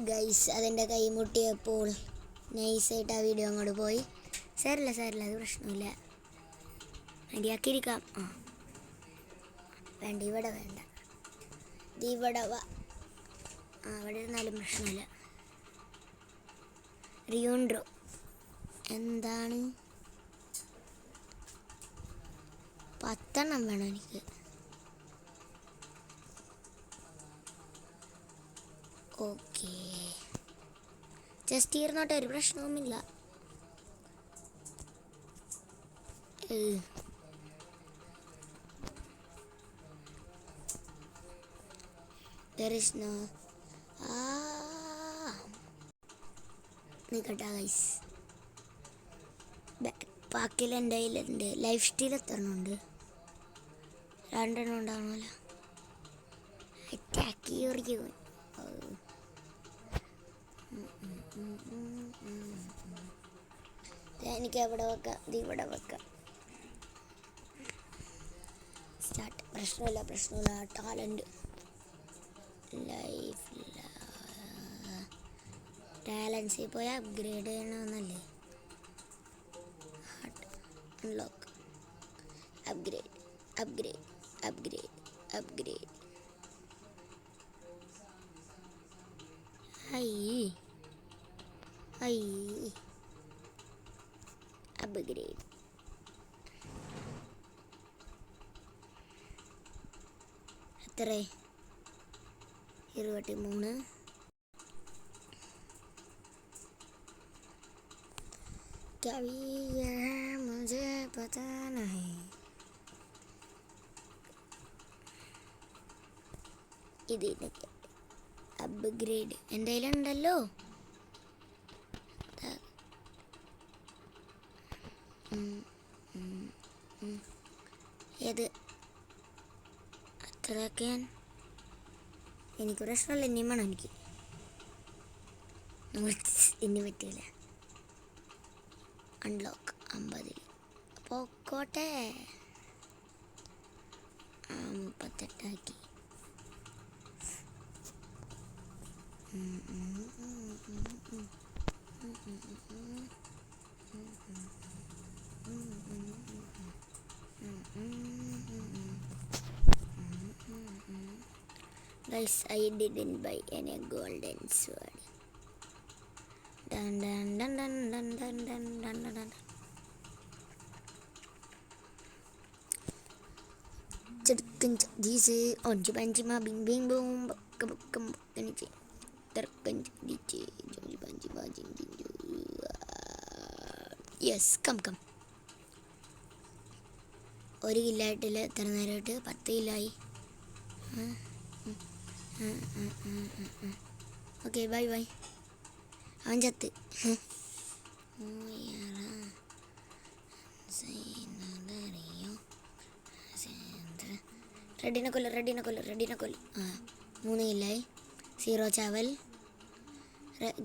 Guys അതെൻ്റെ കൈ മുട്ടിയപ്പോൾ നൈസായിട്ട് ആ വീഡിയോ അങ്ങോട്ട് പോയി. സാരില്ല അത് പ്രശ്നമില്ല, മര്യാദക്കിരിക്കാം. വേണ്ട ഇവിടെ വേണ്ട, ഇത് ഇവിടെ വാ. അവിടെ ഇരുന്നാലും പ്രശ്നമില്ല. റിയോൺഡ്രോ എന്താണ്? 10 എണ്ണം വേണം എനിക്ക്. ഓക്കെ, ജസ്റ്റ് ഇരുന്നോട്ടെ, ഒരു പ്രശ്നവുമില്ല. There is no നിൽക്കട്ടെ ഗൈസ്. ബാക്കിൽ എൻ്റെ കയ്യിലുണ്ട്. Life style എത്രണ്ണമുണ്ട്? 2 എണ്ണം ഉണ്ടാവണമല്ലോ. അറ്റാക്ക് ചെയ്യും. എനിക്ക് എവിടെ വെക്കാം? ഇത് ഇവിടെ വെക്കാം. സ്റ്റാർട്ട്. പ്രശ്നമില്ല. ടാലൻറ്റ് ടാലൻസിൽ പോയി അപ്ഗ്രേഡ് ചെയ്യണമെന്നല്ലേ? Unlock, upgrade. അപ്ഗ്രേഡ്. എത്ര? 23. क्या ये है मुझे पता नहीं. ഇതിനൊക്കെ അപ്ഗ്രേഡ് എൻ്റെ കയ്യിലുണ്ടല്ലോ. ഏത് അത്രയൊക്കെ എനിക്ക് പ്രശ്നമല്ല. ഇനിയും വേണം എനിക്ക്. ഇനി പറ്റില്ല. അൺലോക്ക് 50 പോക്കോട്ടെ. 38 ആക്കി. Guys, I didn't buy any golden sword. Dun. This is on Jibanjima bing bing boom come yes come ഒരു കില്ലായിട്ടില്ല. എത്ര നേരമായിട്ട്? 10 കില്ലായി. Okay bye. അവൻ ചത്ത്. റെഡിനെ കൊല്ല്. 3 കില്ലായി. 0 chawal.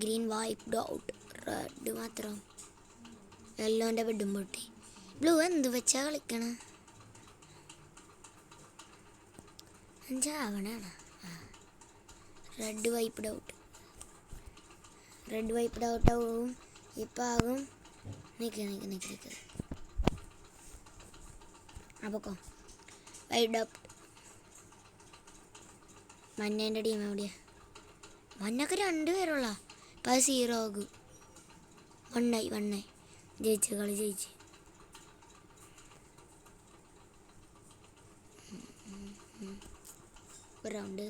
Green wiped out. Red മാത്രം. യെല്ലോൻ്റെ ബെഡും പൊട്ടി. ബ്ലൂ എന്ത് വെച്ചാ കളിക്കണ? ചാവണാണ്. റെഡ് വൈപ്ഡ് ഔട്ട് ആവും. ഇപ്പം ആകും. നിൽക്ക്. അപ്പൊക്കോ വൈഡ് ഔട്ട്. മഞ്ഞേൻ്റെ ടീം എവിടെയാ? മഞ്ഞൊക്കെ 2 പേരുള്ള. ഇപ്പം അത് 0 ആകും. 1 ജയിച്ച്. കളി ജയിച്ച്. റൗണ്ട്